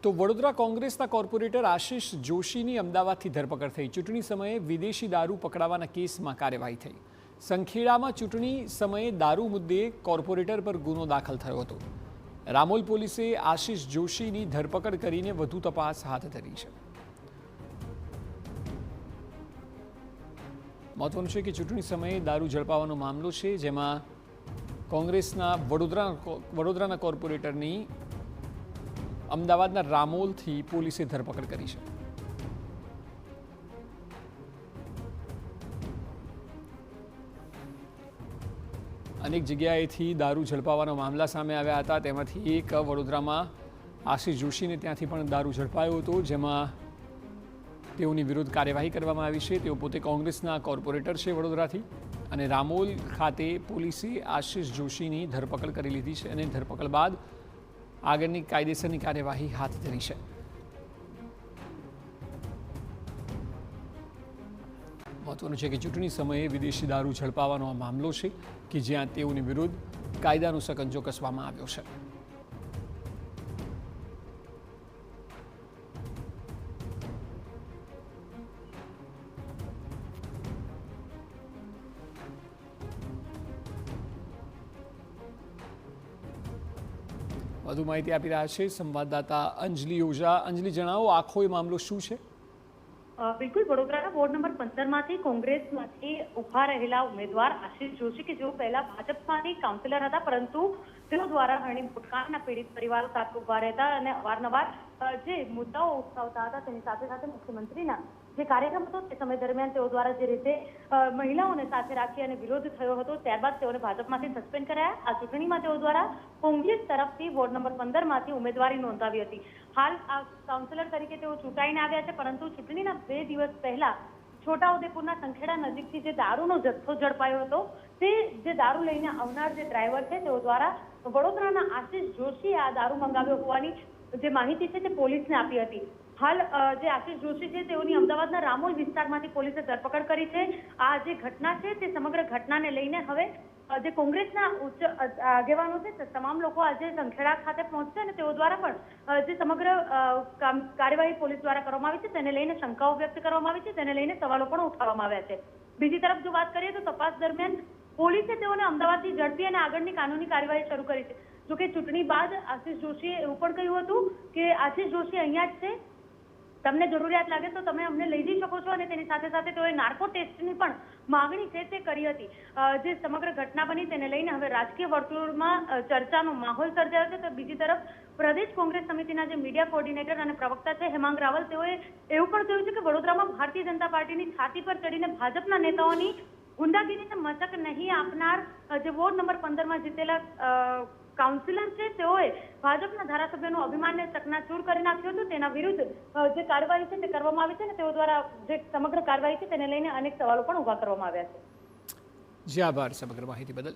તો વડોદરા કોંગ્રેસના કોર્પોરેટર આશિષ જોશીની અમદાવાદથી ધરપકડ થઈ। ચૂંટણી સમયે વિદેશી દારૂ પકડાવાના કેસમાં કાર્યવાહી થઈ। સંખેડામાં ચૂંટણી સમયે દારૂ મુદ્દે કોર્પોરેટર પર ગુનો દાખલ થયો હતો। રામોલ પોલીસે આશિષ જોશીની ધરપકડ કરીને વધુ તપાસ હાથ ધરી છે। મહત્વનું છે કે ચૂંટણી સમયે દારૂ ઝડપાવાનો મામલો છે, જેમાં કોંગ્રેસના વડોદરાના કોર્પોરેટરની અમદાવાદના રામોલથી પોલીસે ધરપકડ કરી છે। અનેક જગ્યાએથી દારૂ ઝડપાવાના મામલા સામે આવ્યા હતા। તેમાંથી એક વડોદરામાં આશિષ જોશીને ત્યાંથી પણ દારૂ ઝડપાયો હતો, જેમાં તેઓની વિરુદ્ધ કાર્યવાહી કરવામાં આવી છે। તેઓ પોતે કોંગ્રેસના કોર્પોરેટર છે વડોદરાથી, અને રામોલ ખાતે પોલીસે આશિષ જોશીની ધરપકડ કરી લીધી છે અને ધરપકડ બાદ આગળની કાયદેસરની કાર્યવાહી હાથ ધરી છે। મહત્વનું છે કે ચૂંટણી સમયે વિદેશી દારૂ ઝડપાવાનો આ મામલો છે કે જ્યાં તેઓની વિરુદ્ધ કાયદાનો સકંજો કસવામાં આવ્યો છે। વધુ માહિતી આપી રહ્યા છે સંવાદદાતા અંજલિ ઓઝા। અંજલિ, જણાવો આખો એ મામલો શું છે? બિલકુલ, વડોદરાના વોર્ડ નંબર 15માંથી કોંગ્રેસમાંથી ઉભા રહેલા ઉમેદવાર આશિષ જોશી કે જેઓ પહેલા ભાજપમાંથી કાઉન્સિલર હતા, પરંતુ તેઓ દ્વારા ઘણી ભૂતકાળના પીડિત પરિવારો સાથે ઉભા રહેતા અને અવારનવાર જે મુદ્દાઓ ઉઠાવતા હતા, તેની સાથે સાથે મુખ્યમંત્રીના જે કાર્યક્રમ હતો તે સમય દરમિયાન તેઓ દ્વારા જે રીતે મહિલાઓને સાથે રાખી અને વિરોધ થયો હતો, ત્યારબાદ તેઓને ભાજપમાંથી સસ્પેન્ડ કરાયા। આ ચૂંટણીમાં તેઓ દ્વારા કોંગ્રેસ તરફથી વોર્ડ નંબર 15માંથી ઉમેદવારી નોંધાવી હતી। હાલ આ કાઉન્સિલર તરીકે તેઓ ચૂંટાઈને આવ્યા છે, પરંતુ ચૂંટણીના 2 દિવસ પહેલા છોટાઉદેપુરના સંખેડા નજીકથી જે દારૂનો જથ્થો ઝડપાયો હતો, તે જે દારૂ લઈને આવનાર જે ડ્રાઈવર છે તેઓ દ્વારા વડોદરાના આશિષ જોશીએ આ દારૂ મંગાવ્યો હોવાની જે માહિતી છે તે પોલીસને આપી હતી। હાલ જે આશિષ જોશી છે તેઓની અમદાવાદના રામોલ વિસ્તારમાંથી પોલીસે ધરપકડ કરી છે। આ જે ઘટના છે તે સમગ્ર ઘટનાને લઈને હવે જે કોંગ્રેસના ઉચ્ચ આગેવાનો છે તમામ લોકો આજે સંખેડા ખાતે પહોંચશે અને તેઓ દ્વારા પણ જે સમગ્ર કાર્યવાહી પોલીસ દ્વારા કરવામાં આવી છે તેને લઈને શંકાઓ વ્યક્ત કરવામાં આવી છે, તેને લઈને સવાલો પણ ઉઠાવવામાં આવ્યા છે। બીજી તરફ જો વાત કરીએ તો તપાસ દરમિયાન પોલીસે તેઓને અમદાવાદથી ઝડપી અને આગળની કાનૂની કાર્યવાહી શરૂ કરી છે। જોકે ચૂંટણી બાદ આશિષ જોશીએ એવું પણ કહ્યું હતું કે આશિષ જોશી અહીંયા જ છે, તમને જરૂરિયાત લાગે તો તમે અમને લઈ જઈ શકો છો, અને તેની સાથે સાથે તેઓએ નાર્કો ટેસ્ટની પણ માંગણી છે તે કરી હતી। જે સમગ્ર ઘટના બની તેને લઈને હવે રાજકીય વર્તુળમાં ચર્ચાનો માહોલ સર્જાયો છે। તો બીજી તરફ પ્રદેશ કોંગ્રેસ સમિતિના જે મીડિયા કોર્ડિનેટર અને પ્રવક્તા છે હેમાંગ રાવલ, તેઓએ એવું પણ કહ્યું છે કે વડોદરામાં ભારતીય જનતા પાર્ટીની છાતી પર ચડીને ભાજપના નેતાઓની ગુંડાગીરીને મચક નહીં આપનાર જે વોર્ડ નંબર 15માં જીતેલા કાઉન્સિલર છે તેઓએ ભાજપના ધારાસભ્યનું અભિમાનને ચકનાચૂર કરી નાખ્યું હતું, તેના વિરુદ્ધ જે કાર્યવાહી છે તે કરવામાં આવી છે અને તેઓ દ્વારા જે સમગ્ર કાર્યવાહી છે તેને લઈને અનેક સવાલો પણ ઉભા કરવામાં આવ્યા છે। જી આભાર સમગ્ર માહિતી બદલ।